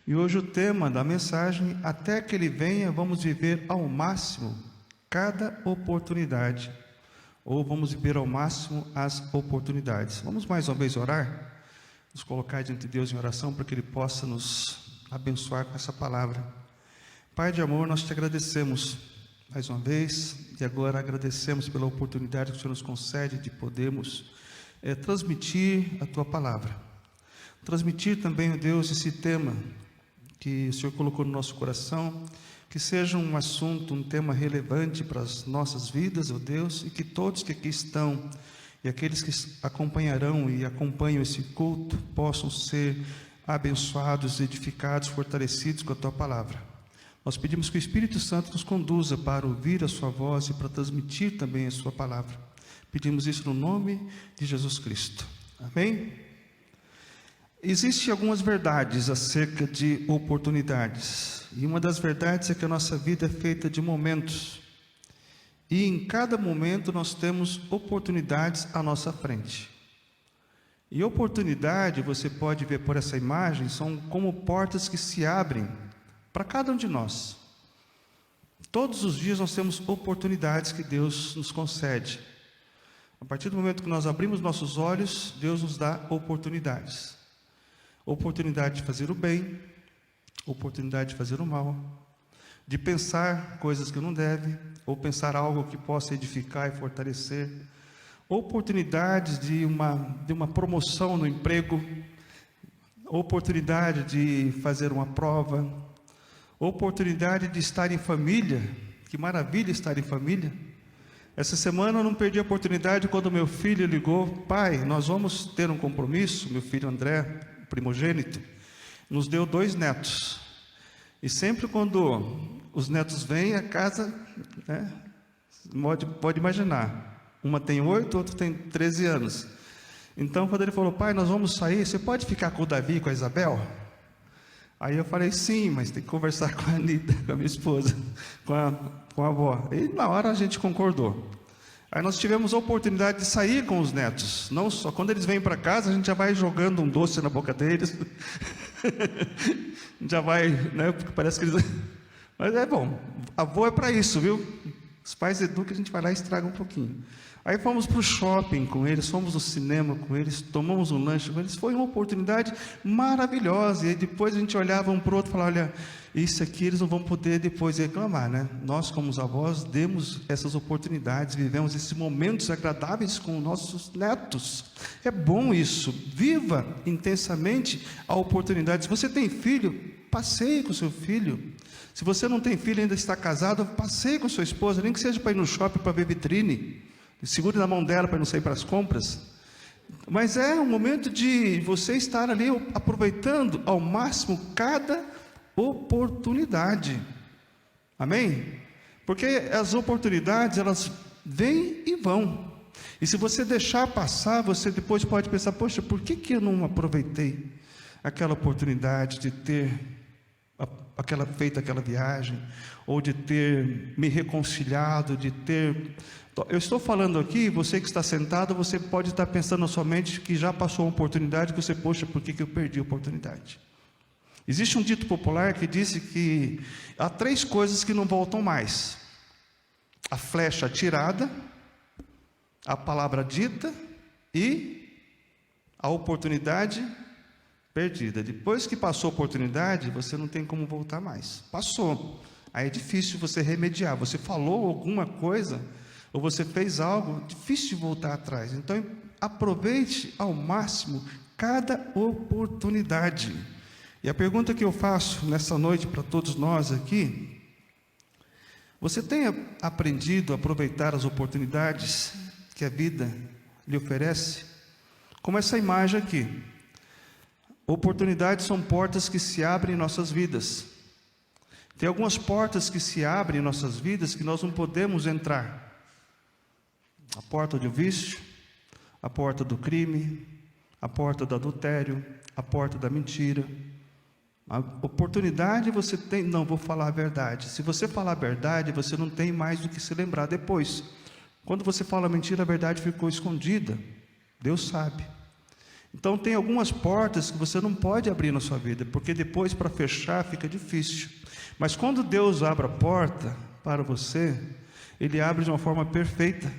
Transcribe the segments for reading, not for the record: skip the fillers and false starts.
E hoje o tema da mensagem: até que Ele venha, vamos viver ao máximo cada oportunidade, ou vamos viver ao máximo as oportunidades. Vamos mais uma vez orar, nos colocar diante de Deus em oração, para que Ele possa nos abençoar com essa palavra. Pai de amor, nós te agradecemos mais uma vez, e agora agradecemos pela oportunidade que o Senhor nos concede de podermos transmitir a Tua palavra, transmitir também, ó Deus, esse tema que o Senhor colocou no nosso coração, que seja um assunto, um tema relevante para as nossas vidas, ó Deus, e que todos que aqui estão e aqueles que acompanharão e acompanham esse culto possam ser abençoados, edificados, fortalecidos com a Tua palavra. Nós pedimos que o Espírito Santo nos conduza para ouvir a Sua voz e para transmitir também a Sua palavra. Pedimos isso no nome de Jesus Cristo. Amém? Existem algumas verdades acerca de oportunidades. E uma das verdades é que a nossa vida é feita de momentos. E em cada momento nós temos oportunidades à nossa frente. E oportunidade, você pode ver por essa imagem, são como portas que se abrem para cada um de nós. Todos os dias nós temos oportunidades que Deus nos concede. A partir do momento que nós abrimos nossos olhos, Deus nos dá oportunidades. Oportunidade de fazer o bem, oportunidade de fazer o mal, de pensar coisas que não deve, ou pensar algo que possa edificar e fortalecer, oportunidades de uma promoção no emprego, oportunidade de fazer uma prova, oportunidade de estar em família. Que maravilha estar em família. Essa semana eu não perdi a oportunidade quando meu filho ligou: pai, nós vamos ter um compromisso. Meu filho André, primogênito, nos deu 2 netos. E sempre quando os netos vêm, a casa, pode imaginar, uma tem 8, outra tem 13 anos. Então quando ele falou: pai, nós vamos sair, você pode ficar com o Davi e com a Isabel? Aí eu falei: sim, mas tem que conversar com a Anitta, com a minha esposa, com a avó. E na hora a gente concordou. Aí nós tivemos a oportunidade de sair com os netos. Não só quando eles vêm para casa, a gente já vai jogando um doce na boca deles. Já vai, porque parece que eles... Mas é bom, avô é para isso, viu? Os pais educam, a gente vai lá e estraga um pouquinho. Aí fomos para o shopping com eles, fomos no cinema com eles, tomamos um lanche com eles. Foi uma oportunidade maravilhosa. E aí depois a gente olhava um para o outro e falava: olha, isso aqui eles não vão poder depois reclamar, né? Nós, como os avós, demos essas oportunidades, vivemos esses momentos agradáveis com nossos netos. É bom isso. Viva intensamente a oportunidade. Se você tem filho, passeie com o seu filho. Se você não tem filho e ainda está casado, passeie com sua esposa, nem que seja para ir no shopping para ver vitrine. Segure na mão dela para não sair para as compras. Mas é um momento de você estar ali aproveitando ao máximo cada oportunidade. Amém? Porque as oportunidades, elas vêm e vão. E se você deixar passar, você depois pode pensar: poxa, por que eu não aproveitei aquela oportunidade de ter feito aquela viagem, ou de ter me reconciliado, de ter... Eu estou falando aqui, você que está sentado, você pode estar pensando na sua mente que já passou uma oportunidade, que você: poxa, por que eu perdi a oportunidade? Existe um dito popular que diz que há 3 coisas que não voltam mais: a flecha atirada, a palavra dita e a oportunidade perdida. Depois que passou a oportunidade, você não tem como voltar mais. Passou. Aí é difícil você remediar. Você falou alguma coisa, ou você fez algo, difícil de voltar atrás. Então, aproveite ao máximo cada oportunidade. E a pergunta que eu faço nessa noite para todos nós aqui: você tem aprendido a aproveitar as oportunidades que a vida lhe oferece? Como essa imagem aqui. Oportunidades são portas que se abrem em nossas vidas. Tem algumas portas que se abrem em nossas vidas que nós não podemos entrar. A porta do vício, a porta do crime, a porta do adultério, a porta da mentira. A oportunidade você tem: não, vou falar a verdade. Se você falar a verdade, você não tem mais do que se lembrar depois. Quando você fala mentira, a verdade ficou escondida. Deus sabe. Então tem algumas portas que você não pode abrir na sua vida, porque depois para fechar fica difícil. Mas quando Deus abre a porta para você, Ele abre de uma forma perfeita.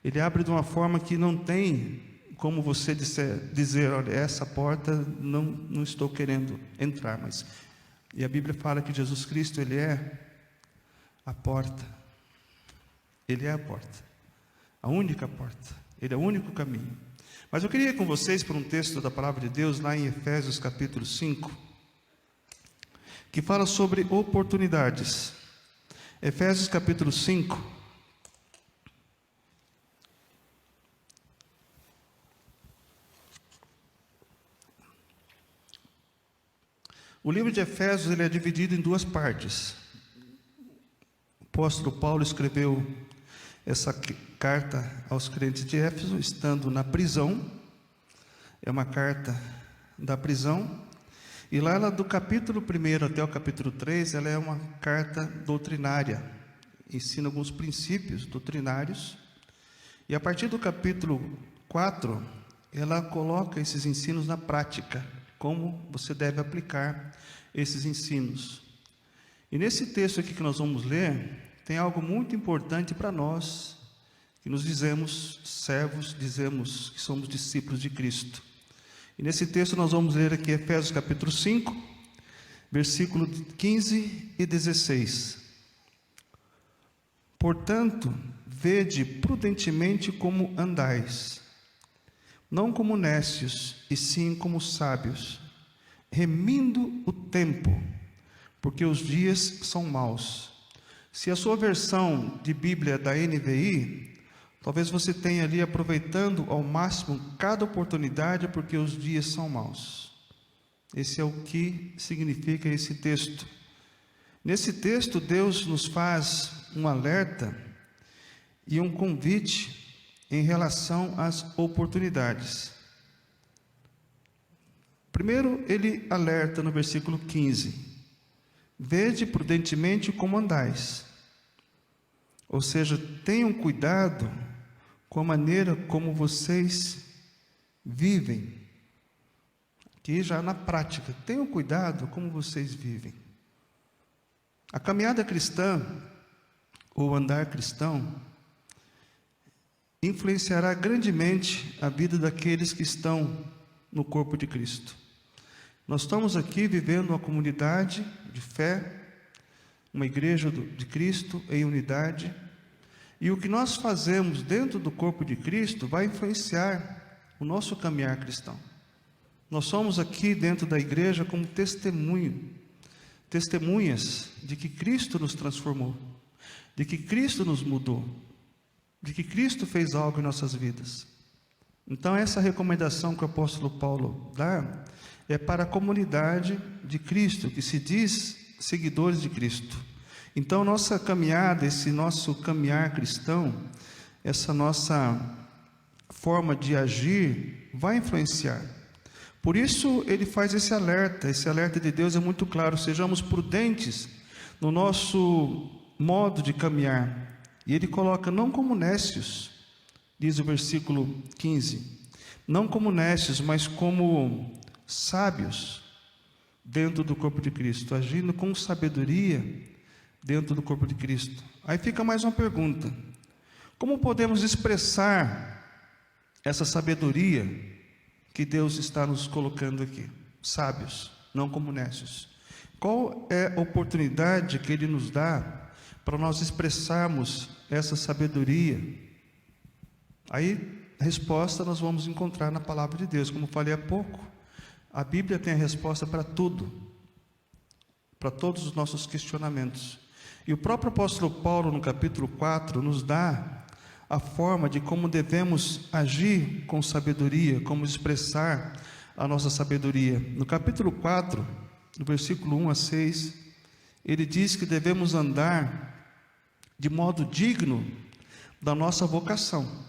Ele abre de uma forma que não tem como você dizer, olha, essa porta não estou querendo entrar, mas... E a Bíblia fala que Jesus Cristo, Ele é a porta. Ele é a porta, a única porta. Ele é o único caminho. Mas eu queria ir com vocês para um texto da palavra de Deus, lá em Efésios capítulo 5, que fala sobre oportunidades. Efésios capítulo 5. O livro de Efésios ele é dividido em duas partes. O apóstolo Paulo escreveu essa carta aos crentes de Éfeso, estando na prisão. É uma carta da prisão. E lá do capítulo 1 até o capítulo 3, ela é uma carta doutrinária. Ensina alguns princípios doutrinários. E a partir do capítulo 4, ela coloca esses ensinos na prática. Como você deve aplicar esses ensinos. E nesse texto aqui que nós vamos ler, tem algo muito importante para nós, que nos dizemos servos, dizemos que somos discípulos de Cristo. E nesse texto nós vamos ler aqui Efésios capítulo 5, versículo 15 e 16. Portanto, vede prudentemente como andais, não como nécios, e sim como sábios, remindo o tempo, porque os dias são maus. Se a sua versão de Bíblia é da NVI, talvez você tenha ali aproveitando ao máximo cada oportunidade, porque os dias são maus. Esse é o que significa esse texto. Nesse texto, Deus nos faz um alerta e um convite em relação às oportunidades. Primeiro, ele alerta no versículo 15: vede prudentemente como andais. Ou seja, tenham cuidado com a maneira como vocês vivem. Aqui já na prática, tenham cuidado como vocês vivem. A caminhada cristã, ou andar cristão, influenciará grandemente a vida daqueles que estão no corpo de Cristo. Nós estamos aqui vivendo uma comunidade de fé, uma igreja de Cristo em unidade, e o que nós fazemos dentro do corpo de Cristo vai influenciar o nosso caminhar cristão. Nós somos aqui dentro da igreja como testemunhas de que Cristo nos transformou, de que Cristo nos mudou, de que Cristo fez algo em nossas vidas. Então essa recomendação que o apóstolo Paulo dá é para a comunidade de Cristo, que se diz seguidores de Cristo. Então nossa caminhada, esse nosso caminhar cristão, essa nossa forma de agir vai influenciar. Por isso ele faz esse alerta de Deus é muito claro: sejamos prudentes no nosso modo de caminhar. E ele coloca, não como nécios, diz o versículo 15, não como nécios, mas como sábios dentro do corpo de Cristo, agindo com sabedoria dentro do corpo de Cristo. Aí fica mais uma pergunta: como podemos expressar essa sabedoria que Deus está nos colocando aqui? Sábios, não como nécios. Qual é a oportunidade que Ele nos dá para nós expressarmos essa sabedoria? Aí, a resposta nós vamos encontrar na palavra de Deus. Como falei há pouco, a Bíblia tem a resposta para tudo, para todos os nossos questionamentos. E o próprio apóstolo Paulo, no capítulo 4, nos dá a forma de como devemos agir com sabedoria, como expressar a nossa sabedoria. No capítulo 4, no versículo 1 a 6, ele diz que devemos andar de modo digno da nossa vocação.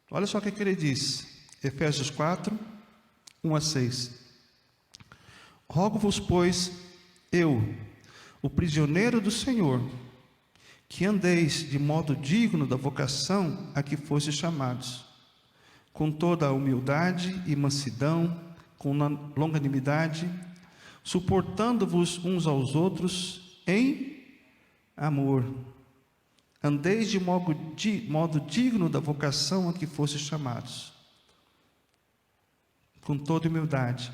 Olha só o que ele diz, Efésios 4, 1 a 6. Rogo-vos, pois, eu, o prisioneiro do Senhor, que andeis de modo digno da vocação a que fostes chamados, com toda a humildade e mansidão, com longanimidade, suportando-vos uns aos outros em amor. Andeis de modo digno da vocação a que fostes chamados, com toda humildade,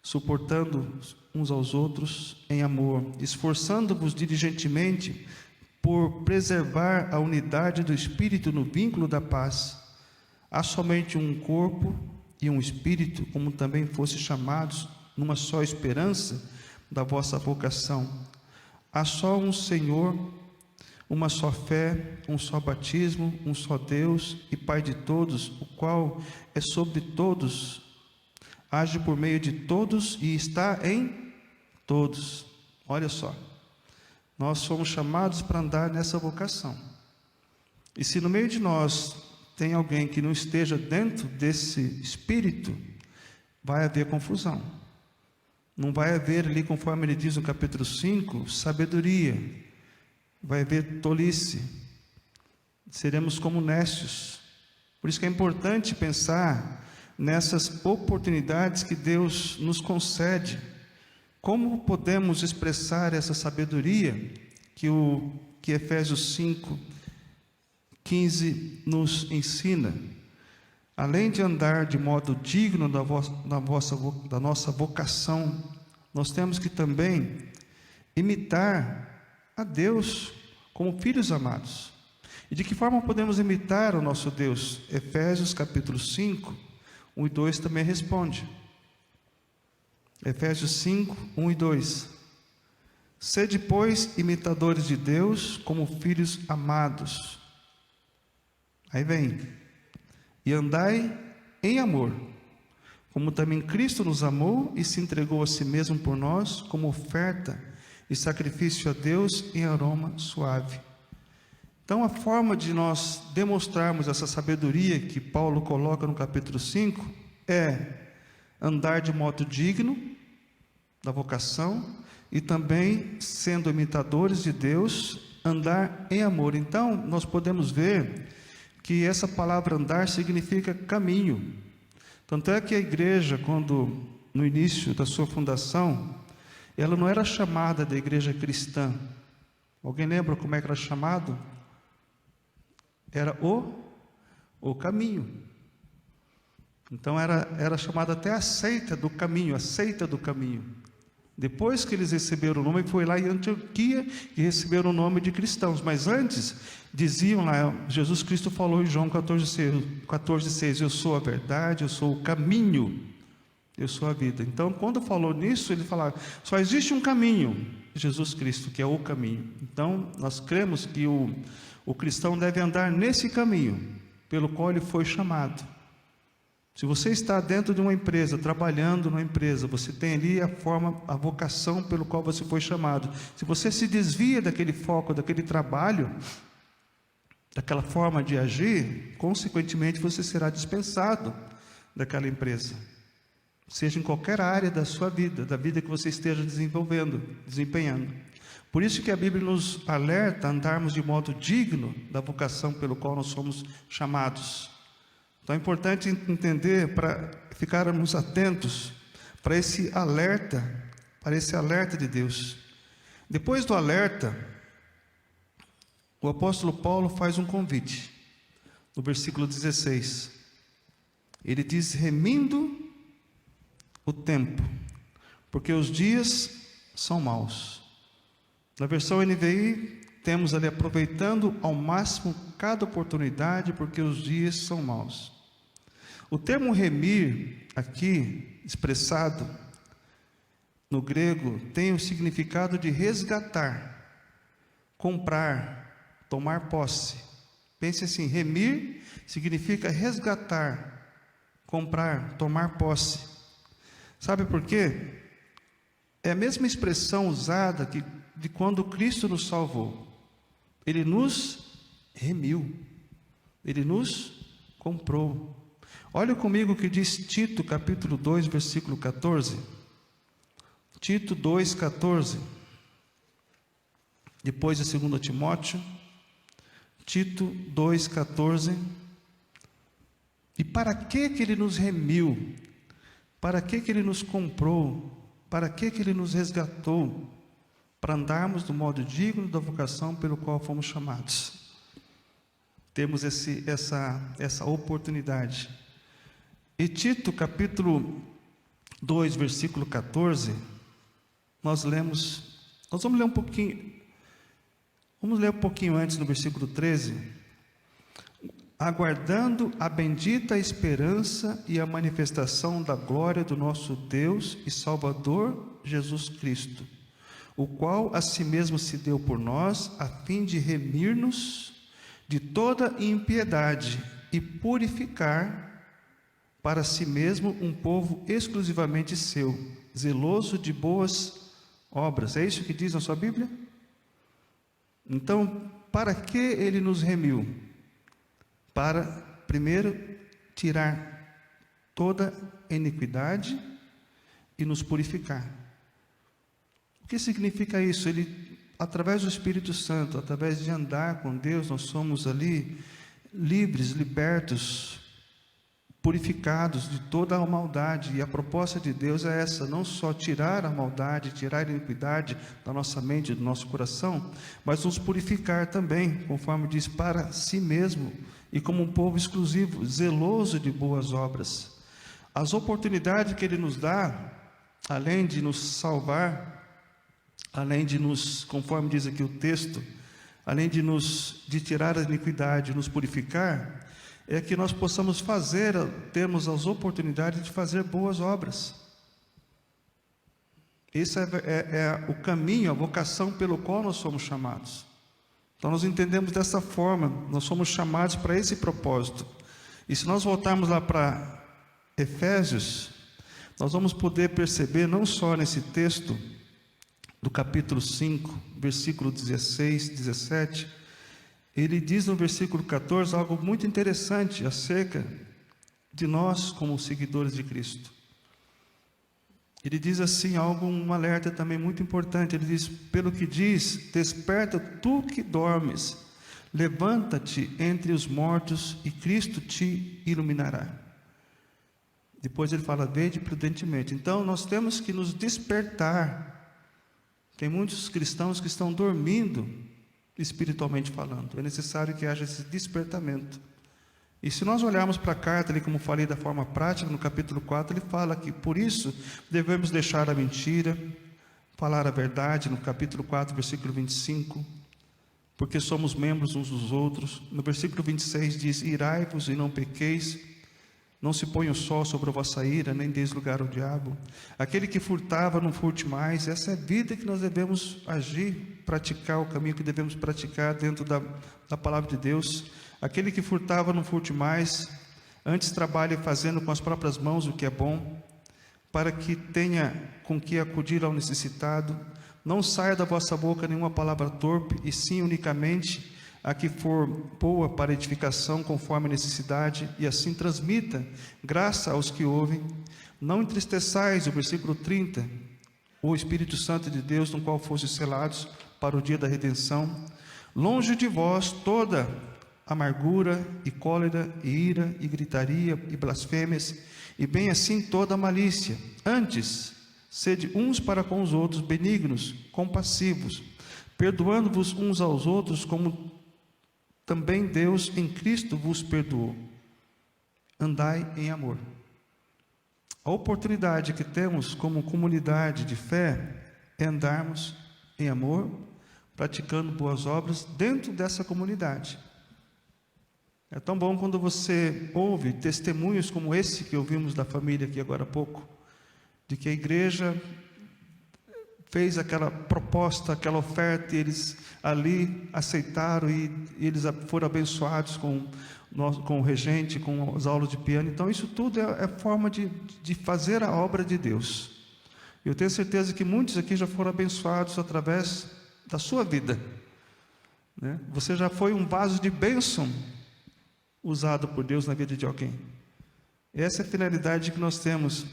suportando uns aos outros em amor, esforçando-vos diligentemente por preservar a unidade do Espírito no vínculo da paz. Há somente um corpo e um Espírito, como também fostes chamados numa só esperança da vossa vocação. Há só um Senhor, uma só fé, um só batismo, um só Deus e Pai de todos, o qual é sobre todos, age por meio de todos e está em todos. Olha só, nós somos chamados para andar nessa vocação. E se no meio de nós tem alguém que não esteja dentro desse espírito, vai haver confusão. Não vai haver ali, conforme ele diz no capítulo 5, sabedoria. Vai haver tolice. Seremos como nécios. Por isso que é importante pensar nessas oportunidades que Deus nos concede. Como podemos expressar essa sabedoria que Efésios 5:15 nos ensina? Além de andar de modo digno da nossa vocação, nós temos que também imitar a Deus como filhos amados. E de que forma podemos imitar o nosso Deus? Efésios capítulo 5, 1 e 2 também responde. Efésios 5, 1 e 2. Sede, pois, imitadores de Deus como filhos amados. Aí vem. E andai em amor, como também Cristo nos amou e se entregou a si mesmo por nós, como oferta e sacrifício a Deus em aroma suave. Então, a forma de nós demonstrarmos essa sabedoria que Paulo coloca no capítulo 5 é andar de modo digno da vocação e também, sendo imitadores de Deus, andar em amor. Então, nós podemos ver que essa palavra andar significa caminho. Tanto é que a igreja, quando no início da sua fundação, ela não era chamada de igreja cristã. Alguém lembra como é que era chamado? Era o caminho. Então era chamada até a seita do caminho, a seita do caminho. Depois que eles receberam o nome, foi lá em Antioquia e receberam o nome de cristãos. Mas antes, diziam lá, Jesus Cristo falou em João 14,6, eu sou a verdade, eu sou o caminho, eu sou a vida. Então, quando falou nisso, ele falava, só existe um caminho, Jesus Cristo, que é o caminho. Então, nós cremos que o cristão deve andar nesse caminho, pelo qual ele foi chamado. Se você está dentro de uma empresa, trabalhando numa empresa, você tem ali a vocação pelo qual você foi chamado. Se você se desvia daquele foco, daquele trabalho, daquela forma de agir, consequentemente você será dispensado daquela empresa. Seja em qualquer área da sua vida, da vida que você esteja desempenhando. Por isso que a Bíblia nos alerta a andarmos de modo digno da vocação pelo qual nós somos chamados. Então é importante entender, para ficarmos atentos para esse alerta de Deus. Depois do alerta, o apóstolo Paulo faz um convite, no versículo 16. Ele diz, remindo o tempo, porque os dias são maus. Na versão NVI, temos ali, aproveitando ao máximo cada oportunidade, porque os dias são maus. O termo remir, aqui expressado no grego, tem o significado de resgatar, comprar, tomar posse. Pense assim, remir significa resgatar, comprar, tomar posse. Sabe por quê? É a mesma expressão usada de quando Cristo nos salvou. Ele nos remiu, Ele nos comprou. Olha comigo o que diz Tito, capítulo 2, versículo 14. Tito 2, 14. Depois de 2 Timóteo. Tito 2, 14. E para que que Ele nos remiu? Para que que Ele nos comprou? Para que que Ele nos resgatou? Para andarmos do modo digno da vocação pelo qual fomos chamados. Temos essa oportunidade. E Tito, capítulo 2, versículo 14, nós vamos ler um pouquinho antes, no versículo 13. Aguardando a bendita esperança e a manifestação da glória do nosso Deus e Salvador Jesus Cristo, o qual a si mesmo se deu por nós, a fim de remir-nos de toda impiedade e purificar para si mesmo um povo exclusivamente seu, zeloso de boas obras. É isso que diz na sua Bíblia? Então, para que Ele nos remiu? Para, primeiro, tirar toda iniquidade e nos purificar. O que significa isso? Ele, através do Espírito Santo, através de andar com Deus, nós somos ali livres, libertos, purificados de toda a maldade. E a proposta de Deus é essa: não só tirar a maldade, tirar a iniquidade da nossa mente, do nosso coração, mas nos purificar também, conforme diz, para si mesmo, e como um povo exclusivo, zeloso de boas obras. As oportunidades que Ele nos dá, além de nos salvar, além de nos, conforme diz aqui o texto, além de tirar a iniquidade, nos purificar, é que nós possamos termos as oportunidades de fazer boas obras. Esse é o caminho, a vocação pelo qual nós somos chamados. Então nós entendemos dessa forma, nós somos chamados para esse propósito. E se nós voltarmos lá para Efésios, nós vamos poder perceber, não só nesse texto do capítulo 5, versículo 16, 17, ele diz no versículo 14 algo muito interessante acerca de nós como seguidores de Cristo. Ele diz assim, um alerta também muito importante. Ele diz: pelo que diz, desperta tu que dormes, levanta-te entre os mortos e Cristo te iluminará. Depois ele fala: vede prudentemente. Então nós temos que nos despertar. Tem muitos cristãos que estão dormindo, espiritualmente falando. É necessário que haja esse despertamento. E se nós olharmos para a carta, ali, como falei, da forma prática, no capítulo 4, ele fala que, por isso, devemos deixar a mentira, falar a verdade, no capítulo 4, versículo 25, porque somos membros uns dos outros. No versículo 26 diz: irai-vos e não pequeis, não se ponha o sol sobre a vossa ira, nem deis lugar ao diabo. Aquele que furtava, não furte mais. Essa é a vida que nós devemos agir, praticar o caminho que devemos praticar dentro da palavra de Deus. Aquele que furtava, não furte mais, antes trabalhe fazendo com as próprias mãos o que é bom, para que tenha com que acudir ao necessitado. Não saia da vossa boca nenhuma palavra torpe, e sim unicamente a que for boa para edificação, conforme a necessidade, e assim transmita graça aos que ouvem. Não entristeçais, o versículo 30, o Espírito Santo de Deus, no qual fostes selados para o dia da redenção. Longe de vós toda amargura e cólera e ira e gritaria e blasfêmias, e bem assim toda a malícia. Antes, sede uns para com os outros benignos, compassivos, perdoando-vos uns aos outros, como também Deus em Cristo vos perdoou. Andai em amor. A oportunidade que temos como comunidade de fé é andarmos em amor, praticando boas obras dentro dessa comunidade. É tão bom quando você ouve testemunhos como esse que ouvimos da família aqui agora há pouco, de que a igreja fez aquela proposta, aquela oferta, e eles ali aceitaram, e eles foram abençoados com o regente, com as aulas de piano. Então isso tudo é forma de fazer a obra de Deus. Eu tenho certeza que muitos aqui já foram abençoados através da sua vida, né? Você já foi um vaso de bênção usado por Deus na vida de alguém. Essa é a finalidade que nós temos.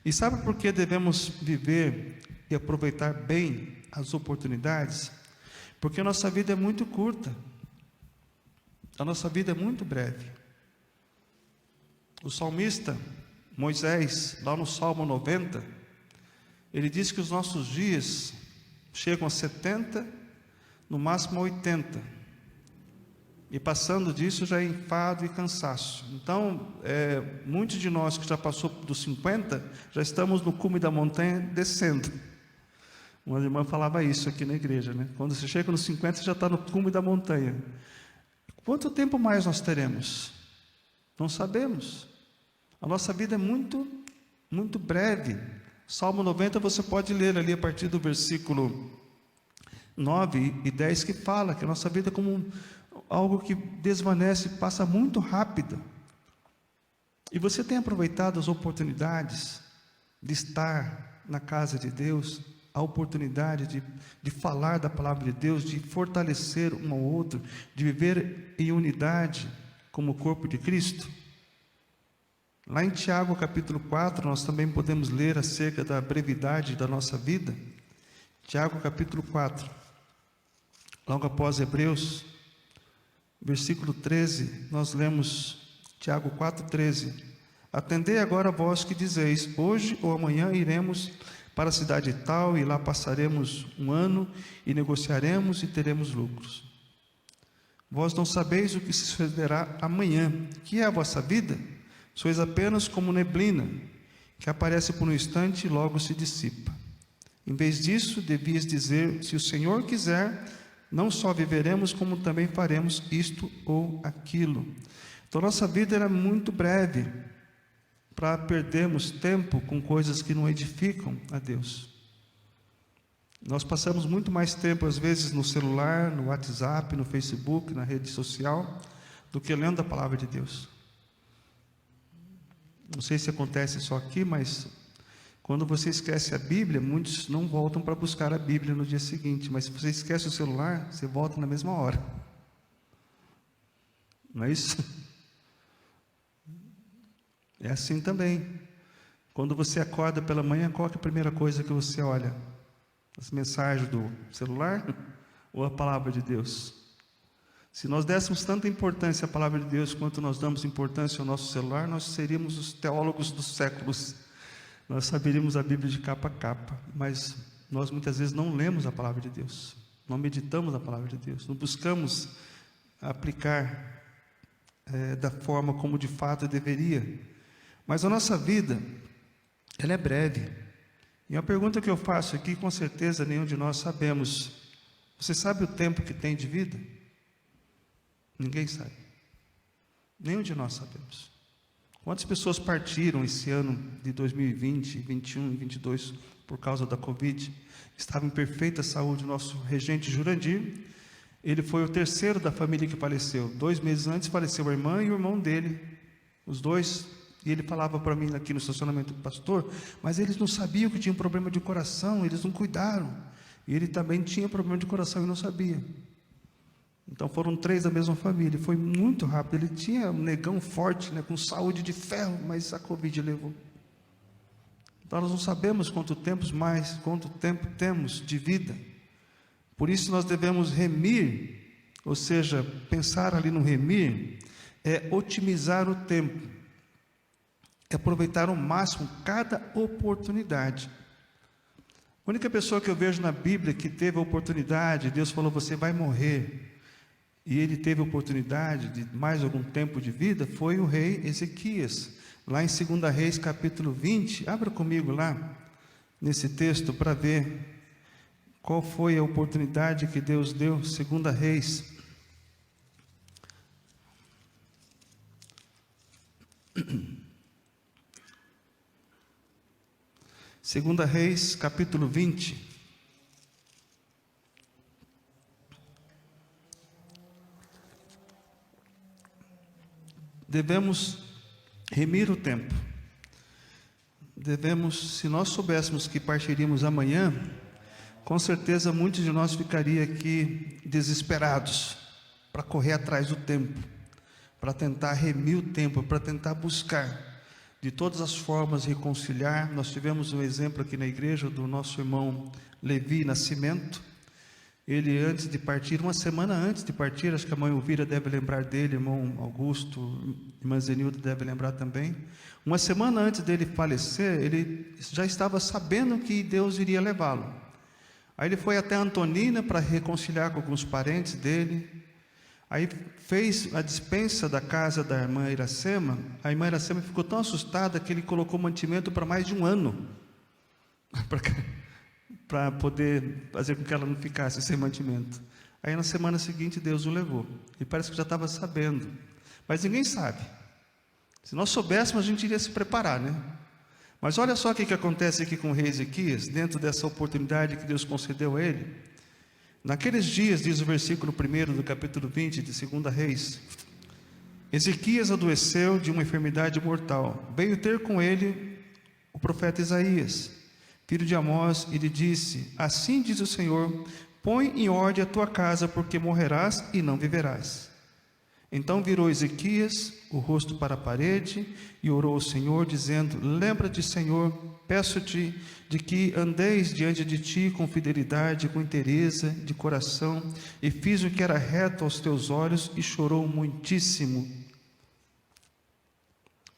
E sabe por que devemos viver e aproveitar bem as oportunidades? Porque a nossa vida é muito curta. A nossa vida é muito breve. O salmista Moisés, lá no Salmo 90, ele diz que os nossos dias chegam a 70, no máximo a 80. E passando disso já é enfado e cansaço. Então, muitos de nós que já passou dos 50, já estamos no cume da montanha descendo. Uma irmã falava isso aqui na igreja, né? Quando você chega nos 50, você já está no cume da montanha. Quanto tempo mais nós teremos? Não sabemos. A nossa vida é muito, muito breve. Salmo 90 você pode ler ali a partir do versículo 9 e 10, que fala que a nossa vida é como algo que desvanece, passa muito rápido. E você tem aproveitado as oportunidades de estar na casa de Deus, a oportunidade de falar da palavra de Deus, de fortalecer um ao outro, de viver em unidade como o corpo de Cristo? Lá em Tiago capítulo 4, nós também podemos ler acerca da brevidade da nossa vida. Tiago capítulo 4, logo após Hebreus, versículo 13, nós lemos Tiago 4,13: Atendei agora vós que dizeis, hoje ou amanhã iremos para a cidade tal, e lá passaremos um ano, e negociaremos e teremos lucros. Vós não sabeis o que se sucederá amanhã. Que é a vossa vida? Sois apenas como neblina, que aparece por um instante e logo se dissipa. Em vez disso, devias dizer, se o Senhor quiser, não só viveremos, como também faremos isto ou aquilo. Então, nossa vida era muito breve, para perdermos tempo com coisas que não edificam a Deus. Nós passamos muito mais tempo, às vezes, no celular, no WhatsApp, no Facebook, na rede social, do que lendo a palavra de Deus. Não sei se acontece só aqui, mas quando você esquece a Bíblia, muitos não voltam para buscar a Bíblia no dia seguinte, mas se você esquece o celular, você volta na mesma hora. Não é isso? É assim também. Quando você acorda pela manhã, qual é a primeira coisa que você olha? As mensagens do celular ou a palavra de Deus? Se nós dessemos tanta importância à palavra de Deus quanto nós damos importância ao nosso celular, nós seríamos os teólogos dos séculos. Nós saberíamos a Bíblia de capa a capa, mas nós muitas vezes não lemos a palavra de Deus, não meditamos a palavra de Deus, não buscamos aplicar da forma como de fato deveria. Mas a nossa vida, ela é breve. E a pergunta que eu faço aqui, com certeza nenhum de nós sabemos. Você sabe o tempo que tem de vida? Ninguém sabe. Nenhum de nós sabemos. Quantas pessoas partiram esse ano de 2020, 21 e 22 por causa da Covid? Estava em perfeita saúde o nosso regente Jurandir. Ele foi o terceiro da família que faleceu. 2 meses antes faleceu a irmã e o irmão dele. Os dois. E ele falava para mim aqui no estacionamento, pastor, mas eles não sabiam que tinha um problema de coração, eles não cuidaram. E ele também tinha problema de coração e não sabia. Então foram 3 da mesma família, foi muito rápido. Ele tinha um negão forte, né, com saúde de ferro, mas a Covid levou. Então nós não sabemos quanto tempo temos de vida. Por isso nós devemos remir, ou seja, pensar ali no remir, é otimizar o tempo. É aproveitar ao máximo cada oportunidade. A única pessoa que eu vejo na Bíblia que teve a oportunidade, Deus falou, você vai morrer, e ele teve a oportunidade de mais algum tempo de vida, foi o rei Ezequias. Lá em 2 Reis capítulo 20, abra comigo lá, nesse texto, para ver qual foi a oportunidade que Deus deu. 2 Reis. Segunda Reis, capítulo 20. Devemos remir o tempo. Devemos, se nós soubéssemos que partiríamos amanhã, com certeza muitos de nós ficariam aqui desesperados para correr atrás do tempo, para tentar remir o tempo, para tentar buscar de todas as formas reconciliar. Nós tivemos um exemplo aqui na igreja do nosso irmão Levi Nascimento, Ele, antes de partir, uma semana antes de partir, acho que a mãe Elvira deve lembrar dele, irmão Augusto, irmã Zenilda deve lembrar também. Uma semana antes dele falecer, ele já estava sabendo que Deus iria levá-lo. Aí ele foi até Antonina para reconciliar com alguns parentes dele. Aí fez a dispensa da casa da irmã Iracema. A irmã Iracema ficou tão assustada que ele colocou mantimento para mais de um ano, para poder fazer com que ela não ficasse sem mantimento. Aí na semana seguinte Deus o levou. E parece que já estava sabendo, mas ninguém sabe. Se nós soubéssemos, a gente iria se preparar, né? Mas olha só o que acontece aqui com o rei Ezequias, dentro dessa oportunidade que Deus concedeu a ele. Naqueles dias, diz o versículo 1 do capítulo 20 de 2 Reis, Ezequias adoeceu de uma enfermidade mortal. Veio ter com ele o profeta Isaías, filho de Amós, e lhe disse: assim diz o Senhor, põe em ordem a tua casa, porque morrerás e não viverás. Então virou Ezequias o rosto para a parede e orou ao Senhor, dizendo: lembra-te, Senhor, peço-te de que andeis diante de ti com fidelidade, com inteireza de coração, e fiz o que era reto aos teus olhos, e chorou muitíssimo.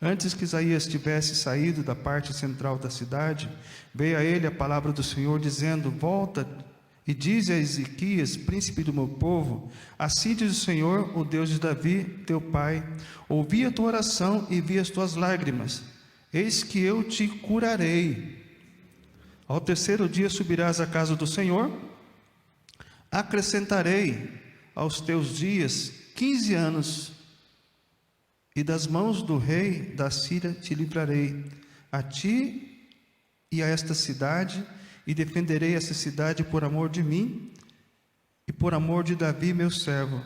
Antes que Isaías tivesse saído da parte central da cidade, veio a ele a palavra do Senhor, dizendo: volta e dize a Ezequias, príncipe do meu povo: assim diz o Senhor, o Deus de Davi, teu pai, ouvi a tua oração e vi as tuas lágrimas, eis que eu te curarei. Ao terceiro dia subirás à casa do Senhor, acrescentarei aos teus dias 15 anos, e das mãos do rei da Síria te livrarei, a ti e a esta cidade, e defenderei essa cidade por amor de mim e por amor de Davi meu servo.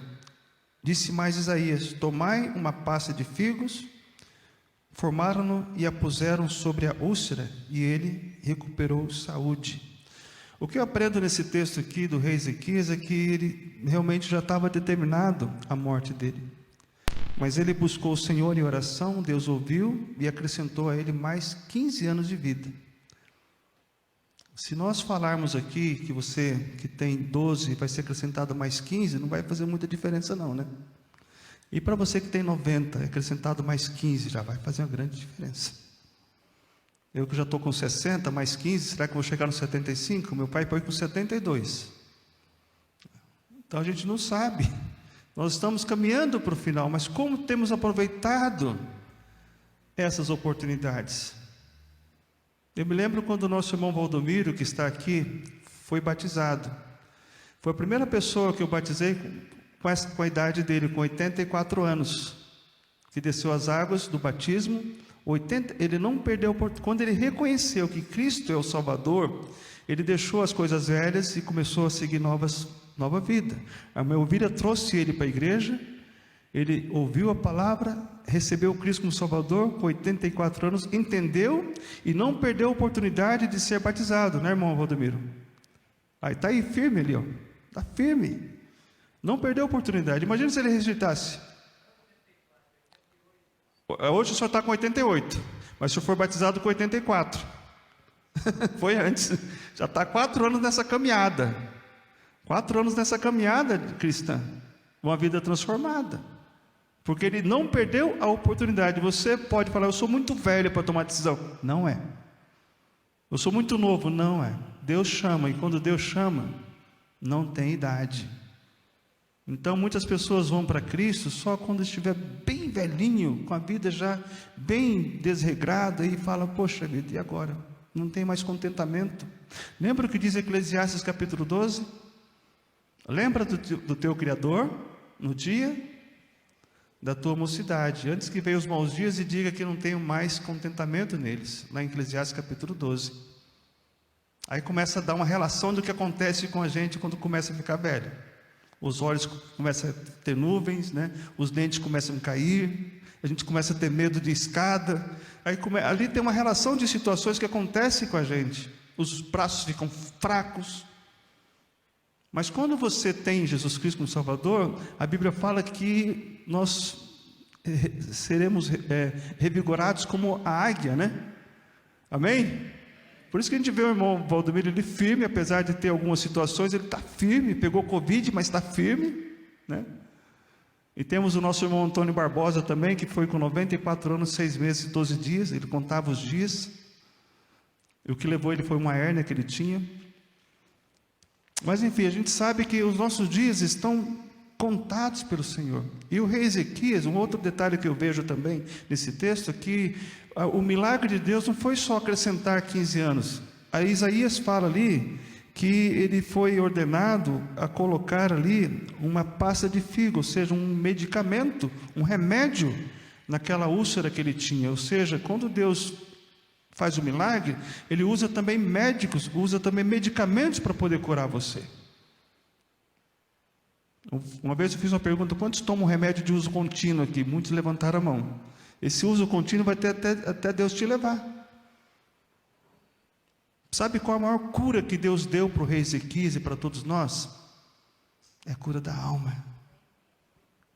Disse mais Isaías: tomai uma pasta de figos. Formaram-no e a puseram sobre a úlcera, e ele recuperou saúde. O que eu aprendo nesse texto aqui do rei Ezequias é que ele realmente já estava determinado a morte dele, mas ele buscou o Senhor em oração, Deus ouviu e acrescentou a ele mais 15 anos de vida. Se nós falarmos aqui que você que tem 12 vai ser acrescentado mais 15, não vai fazer muita diferença não, né? E para você que tem 90, acrescentado mais 15, já vai fazer uma grande diferença. Eu que já estou com 60, mais 15, será que eu vou chegar no 75? Meu pai foi com 72. Então a gente não sabe. Nós estamos caminhando para o final, mas como temos aproveitado essas oportunidades? Eu me lembro quando o nosso irmão Valdomiro, que está aqui, foi batizado. Foi a primeira pessoa que eu batizei com a idade dele, com 84 anos, que desceu as águas do batismo. Ele não perdeu a oportunidade. Quando ele reconheceu que Cristo é o Salvador, ele deixou as coisas velhas e começou a seguir nova vida. A minha Elvira trouxe ele para a igreja, ele ouviu a palavra, recebeu Cristo como Salvador, com 84 anos, entendeu e não perdeu a oportunidade de ser batizado, né, irmão Valdomiro? Aí está aí firme ali, ó. Está firme. Não perdeu a oportunidade. Imagina se ele rejeitasse. Hoje o senhor está com 88, mas o senhor foi batizado com 84. Foi antes. Já está 4 anos nessa caminhada. 4 anos nessa caminhada cristã. Uma vida transformada. Porque ele não perdeu a oportunidade. Você pode falar: eu sou muito velho para tomar decisão. Não é. Eu sou muito novo. Não é. Deus chama, e quando Deus chama, não tem idade. Então muitas pessoas vão para Cristo só quando estiver bem velhinho, com a vida já bem desregrada, e fala: poxa vida, e agora? Não tem mais contentamento. Lembra o que diz Eclesiastes capítulo 12? Lembra do teu Criador no dia da tua mocidade, antes que venham os maus dias e diga que não tenho mais contentamento neles, lá em Eclesiastes capítulo 12. Aí começa a dar uma relação do que acontece com a gente quando começa a ficar velho. Os olhos começam a ter nuvens, né? Os dentes começam a cair, a gente começa a ter medo de escada. Ali tem uma relação de situações que acontecem com a gente. Os braços ficam fracos. Mas quando você tem Jesus Cristo como Salvador, a Bíblia fala que nós seremos revigorados como a águia, né? Amém? Por isso que a gente vê o irmão Valdomiro, ele firme, apesar de ter algumas situações, ele está firme, pegou Covid, mas está firme, né? E temos o nosso irmão Antônio Barbosa também, que foi com 94 anos, 6 meses e 12 dias, ele contava os dias, e o que levou ele foi uma hérnia que ele tinha. Mas enfim, a gente sabe que os nossos dias estão contados pelo Senhor. E o rei Ezequias, um outro detalhe que eu vejo também nesse texto, é que o milagre de Deus não foi só acrescentar 15 anos. A Isaías fala ali que ele foi ordenado a colocar ali uma pasta de figo, ou seja, um medicamento, um remédio naquela úlcera que ele tinha. Ou seja, quando Deus faz o milagre, ele usa também médicos, usa também medicamentos para poder curar você. Uma vez eu fiz uma pergunta: quantos tomam remédio de uso contínuo aqui? Muitos levantaram a mão. Esse uso contínuo vai ter até Deus te levar. Sabe qual a maior cura que Deus deu para o rei Ezequias e para todos nós? É a cura da alma,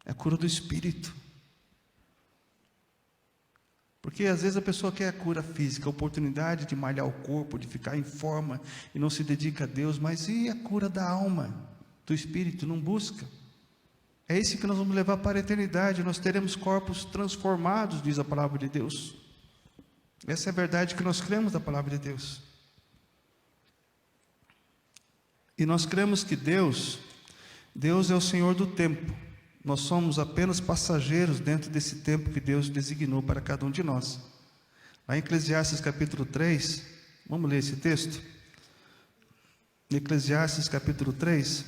é a cura do espírito. Porque às vezes a pessoa quer a cura física, a oportunidade de malhar o corpo, de ficar em forma e não se dedica a Deus, mas e a cura da alma, do espírito? Não busca. É isso que nós vamos levar para a eternidade. Nós teremos corpos transformados, diz a palavra de Deus. Essa é a verdade que nós cremos da palavra de Deus. E nós cremos que Deus é o Senhor do tempo. Nós somos apenas passageiros dentro desse tempo que Deus designou para cada um de nós. Lá em Eclesiastes capítulo 3, vamos ler esse texto? Eclesiastes capítulo 3,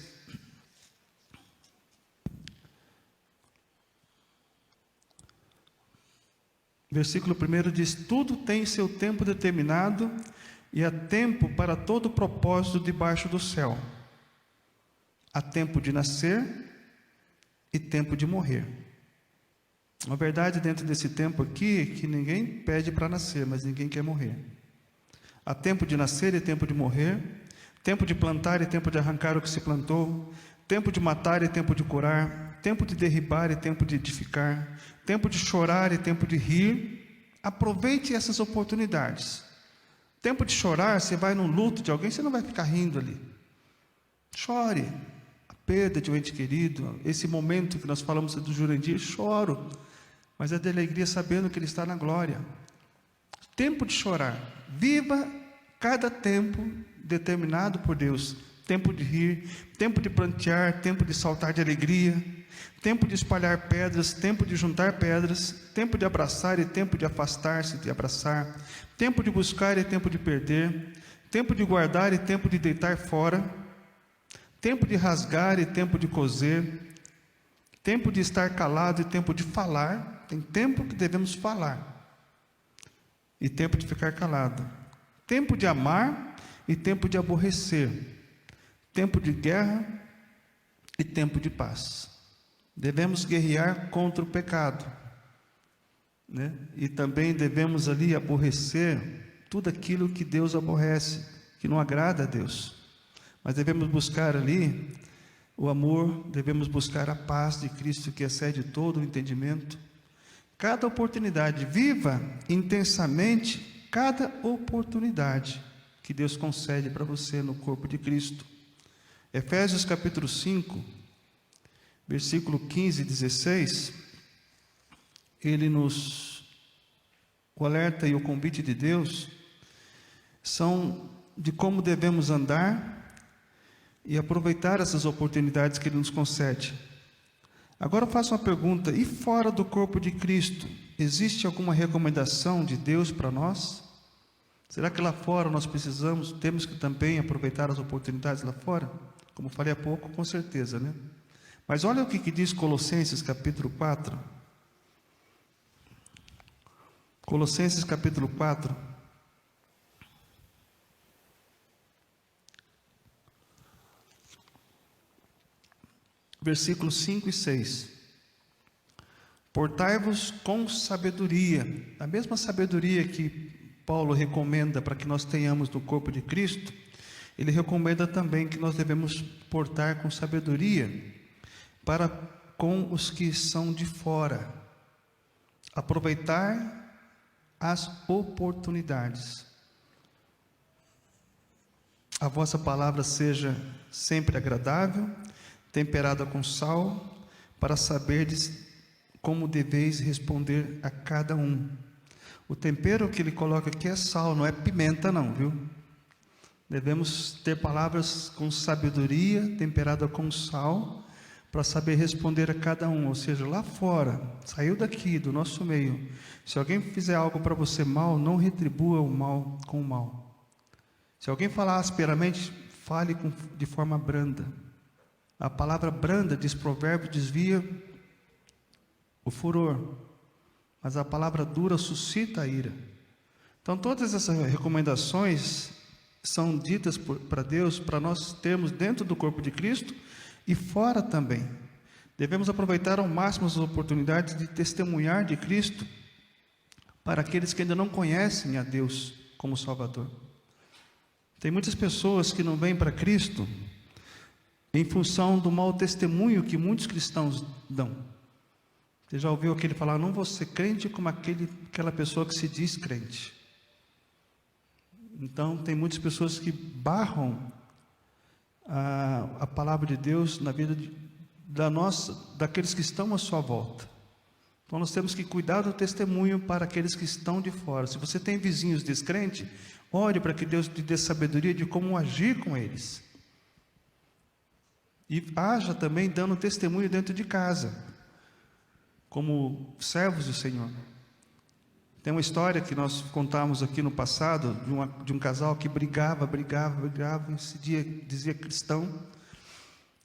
versículo 1 diz: tudo tem seu tempo determinado, e há tempo para todo propósito debaixo do céu. Há tempo de nascer e tempo de morrer. A verdade dentro desse tempo aqui é que ninguém pede para nascer, mas ninguém quer morrer. Há tempo de nascer e tempo de morrer, tempo de plantar e tempo de arrancar o que se plantou, tempo de matar e tempo de curar, tempo de derribar e tempo de edificar, tempo de chorar e tempo de rir. Aproveite essas oportunidades. Tempo de chorar, você vai num luto de alguém, você não vai ficar rindo ali. Chore a perda de um ente querido, esse momento que nós falamos do Jurandir, choro, mas é de alegria sabendo que ele está na glória. Tempo de chorar, viva cada tempo determinado por Deus. Tempo de rir, tempo de prantear, tempo de saltar de alegria, tempo de espalhar pedras, tempo de juntar pedras, tempo de abraçar e tempo de afastar-se de abraçar, tempo de buscar e tempo de perder, tempo de guardar e tempo de deitar fora, tempo de rasgar e tempo de coser, tempo de estar calado e tempo de falar. Tem tempo que devemos falar e tempo de ficar calado, tempo de amar e tempo de aborrecer, tempo de guerra e tempo de paz. Devemos guerrear contra o pecado, né? E também devemos ali aborrecer tudo aquilo que Deus aborrece, que não agrada a Deus. Mas devemos buscar ali o amor, devemos buscar a paz de Cristo que excede todo o entendimento. Cada oportunidade, viva intensamente cada oportunidade que Deus concede para você no corpo de Cristo. Efésios capítulo 5, versículo 15 e 16, o alerta e o convite de Deus são de como devemos andar e aproveitar essas oportunidades que Ele nos concede. Agora eu faço uma pergunta: e fora do corpo de Cristo, existe alguma recomendação de Deus para nós? Será que lá fora nós temos que também aproveitar as oportunidades lá fora? Como falei há pouco, com certeza, né? Mas olha o que diz Colossenses capítulo 4. Colossenses capítulo 4. Versículos 5 e 6. Portai-vos com sabedoria, a mesma sabedoria que Paulo recomenda para que nós tenhamos no corpo de Cristo, ele recomenda também que nós devemos portar com sabedoria para com os que são de fora, aproveitar as oportunidades. a vossa palavra seja sempre agradável, temperada com sal, para saberdes como deveis responder a cada um. O tempero que ele coloca aqui é sal, não é pimenta não, viu? Devemos ter palavras com sabedoria, temperada com sal, para saber responder a cada um. Ou seja, lá fora, saiu daqui, do nosso meio, se alguém fizer algo para você mal, não retribua o mal com o mal. Se alguém falar asperamente, fale de forma branda. A palavra branda, diz Provérbio, desvia o furor, mas a palavra dura suscita a ira. Então todas essas recomendações são ditas para Deus, para nós termos dentro do corpo de Cristo e fora também. Devemos aproveitar ao máximo as oportunidades de testemunhar de Cristo para aqueles que ainda não conhecem a Deus como Salvador. Tem muitas pessoas que não vêm para Cristo em função do mau testemunho que muitos cristãos dão. Você já ouviu aquele falar, não vou ser crente como aquela pessoa que se diz crente. Então, tem muitas pessoas que barram a palavra de Deus na vida daqueles que estão à sua volta. Então, nós temos que cuidar do testemunho para aqueles que estão de fora. Se você tem vizinhos descrentes, ore para que Deus te dê sabedoria de como agir com eles. E haja também dando testemunho dentro de casa, como servos do Senhor. Tem uma história que nós contamos aqui no passado, de um casal que brigava, esse dia dizia cristão,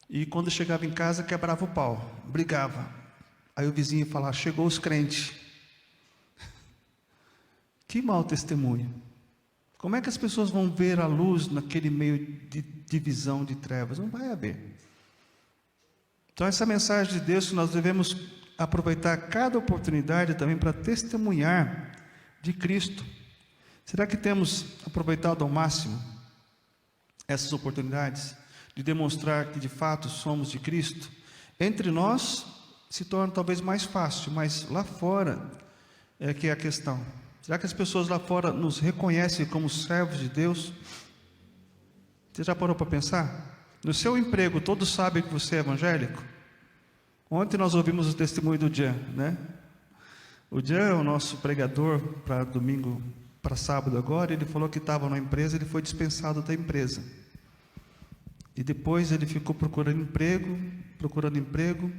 e quando chegava em casa quebrava o pau, brigava. Aí o vizinho falava, chegou os crentes. Que mau testemunho. Como é que as pessoas vão ver a luz naquele meio de divisão, de trevas? Não vai haver. Então essa mensagem de Deus, nós devemos aproveitar cada oportunidade também para testemunhar de Cristo. Será que temos aproveitado ao máximo essas oportunidades de demonstrar que de fato somos de Cristo? Entre nós se torna talvez mais fácil, mas lá fora é que é a questão. Será que as pessoas lá fora nos reconhecem como servos de Deus? Você já parou para pensar? No seu emprego, todos sabem que você é evangélico? Ontem nós ouvimos o testemunho do Jean, né? O Jean é o nosso pregador para domingo, para sábado agora. Ele falou que estava na empresa, ele foi dispensado da empresa. E depois ele ficou procurando emprego.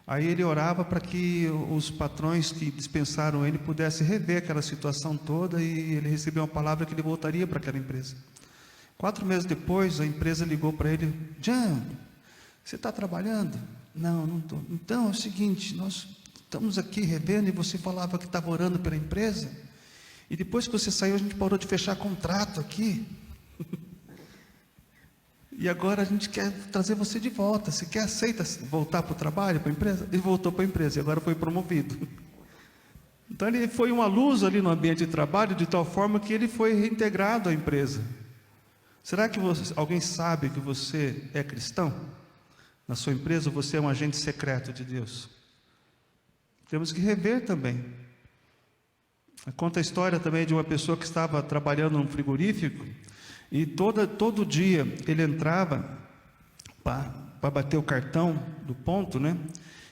Aí ele orava para que os patrões que dispensaram ele pudessem rever aquela situação toda, e ele recebeu uma palavra que ele voltaria para aquela empresa. 4 meses depois, a empresa ligou para ele, Jean, você está trabalhando? Não, não estou. Então é o seguinte, nós estamos aqui revendo e você falava que estava orando pela empresa, e depois que você saiu a gente parou de fechar contrato aqui, e agora a gente quer trazer você de volta. Você aceita voltar para o trabalho, para a empresa? Ele voltou para a empresa e agora foi promovido. Então ele foi uma luz ali no ambiente de trabalho, de tal forma que ele foi reintegrado à empresa. Será que alguém sabe que você é cristão? Na sua empresa você é um agente secreto de Deus. Temos que rever também. Conta a história também de uma pessoa que estava trabalhando num frigorífico, e todo dia ele entrava para bater o cartão do ponto, né?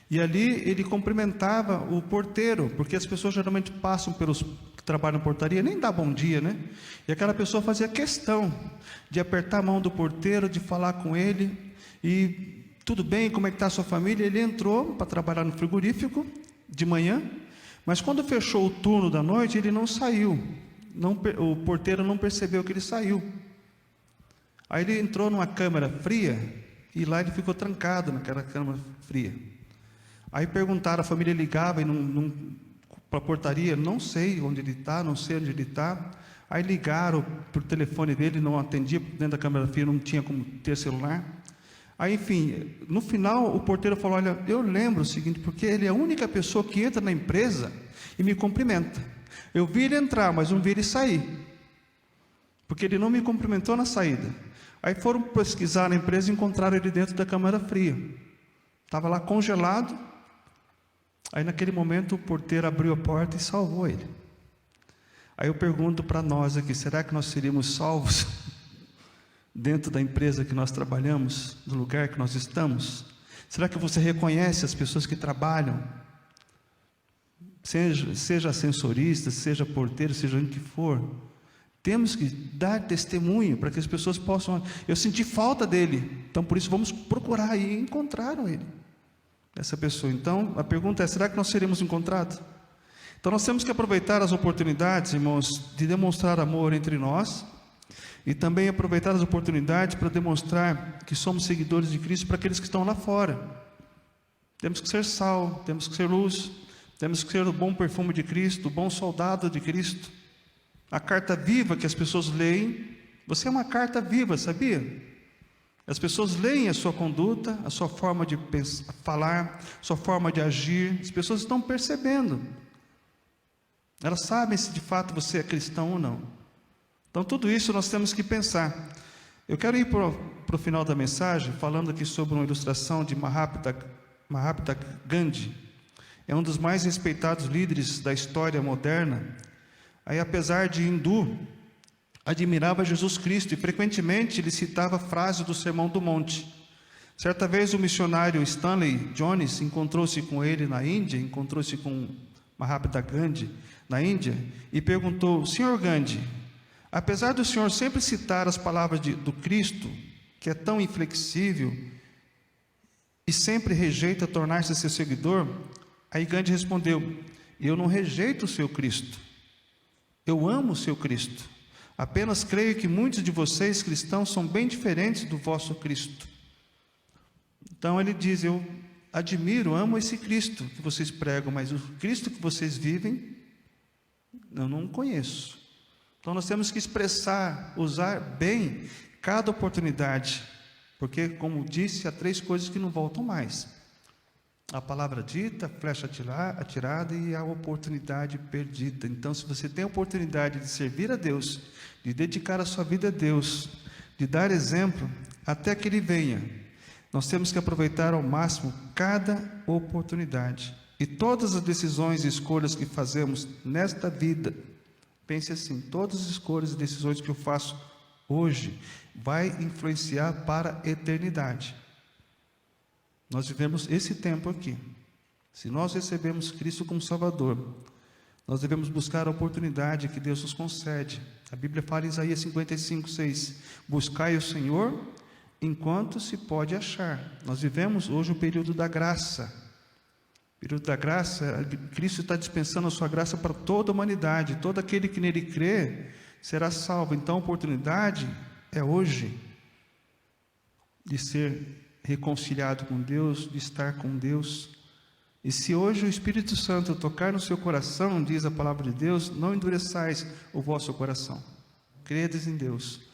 E ali ele cumprimentava o porteiro, porque as pessoas geralmente passam pelos que trabalham na portaria, nem dá bom dia, né? E aquela pessoa fazia questão de apertar a mão do porteiro, de falar com ele, e tudo bem, como é que está a sua família? Ele entrou para trabalhar no frigorífico de manhã, mas quando fechou o turno da noite, ele não saiu. O porteiro não percebeu que ele saiu. Aí ele entrou numa câmara fria, e lá ele ficou trancado naquela câmara fria. Aí perguntaram, a família ligava para a portaria, não sei onde ele está, não sei onde ele está. Aí ligaram para o telefone dele, não atendia, dentro da câmara fria não tinha como ter celular. Aí, enfim, no final o porteiro falou, olha, eu lembro o seguinte, porque ele é a única pessoa que entra na empresa e me cumprimenta. Eu vi ele entrar, mas não vi ele sair, porque ele não me cumprimentou na saída. Aí foram pesquisar na empresa e encontraram ele dentro da câmara fria. Estava lá congelado. Aí naquele momento o porteiro abriu a porta e salvou ele. Aí eu pergunto para nós aqui, será que nós seríamos salvos dentro da empresa que nós trabalhamos, do lugar que nós estamos? Será que você reconhece as pessoas que trabalham? Seja ascensorista, seja porteiro, seja o que for. Temos que dar testemunho para que as pessoas possam... Eu senti falta dele, então por isso vamos procurar, e encontraram ele, essa pessoa. Então a pergunta é, será que nós seremos encontrados? Então nós temos que aproveitar as oportunidades, irmãos, de demonstrar amor entre nós, e também aproveitar as oportunidades para demonstrar que somos seguidores de Cristo para aqueles que estão lá fora. Temos que ser sal, temos que ser luz, temos que ser o bom perfume de Cristo, o bom soldado de Cristo. A carta viva que as pessoas leem, você é uma carta viva, sabia? As pessoas leem a sua conduta, a sua forma de pensar, falar, a sua forma de agir, as pessoas estão percebendo. Elas sabem se de fato você é cristão ou não. Então tudo isso nós temos que pensar. Eu quero ir para o final da mensagem, falando aqui sobre uma ilustração de Mahatma Gandhi. É um dos mais respeitados líderes da história moderna. Aí, apesar de hindu, admirava Jesus Cristo e frequentemente ele citava frases do Sermão do Monte. Certa vez o missionário Stanley Jones encontrou-se com ele na Índia, encontrou-se com Mahatma Gandhi na Índia e perguntou: Senhor Gandhi, apesar do senhor sempre citar as palavras do Cristo, que é tão inflexível e sempre rejeita tornar-se seu seguidor, aí Gandhi respondeu: eu não rejeito o seu Cristo, eu amo o seu Cristo, apenas creio que muitos de vocês cristãos são bem diferentes do vosso Cristo. Então ele diz: eu admiro, amo esse Cristo que vocês pregam, mas o Cristo que vocês vivem, eu não conheço. Então nós temos que expressar, usar bem cada oportunidade, porque, como disse, há 3 coisas que não voltam mais: a palavra dita, a flecha atirada e a oportunidade perdida. Então, se você tem a oportunidade de servir a Deus, de dedicar a sua vida a Deus, de dar exemplo, até que Ele venha, nós temos que aproveitar ao máximo cada oportunidade. E todas as decisões e escolhas que fazemos nesta vida, pense assim, todas as escolhas e decisões que eu faço hoje, vai influenciar para a eternidade. Nós vivemos esse tempo aqui. Se nós recebemos Cristo como Salvador, nós devemos buscar a oportunidade que Deus nos concede. A Bíblia fala em Isaías 55:6, buscai o Senhor enquanto se pode achar. Nós vivemos hoje o período da graça. O período da graça, Cristo está dispensando a sua graça para toda a humanidade. Todo aquele que nele crê será salvo. Então a oportunidade é hoje de ser reconciliado com Deus, de estar com Deus. E se hoje o Espírito Santo tocar no seu coração, diz a palavra de Deus, não endureçais o vosso coração. Credes em Deus.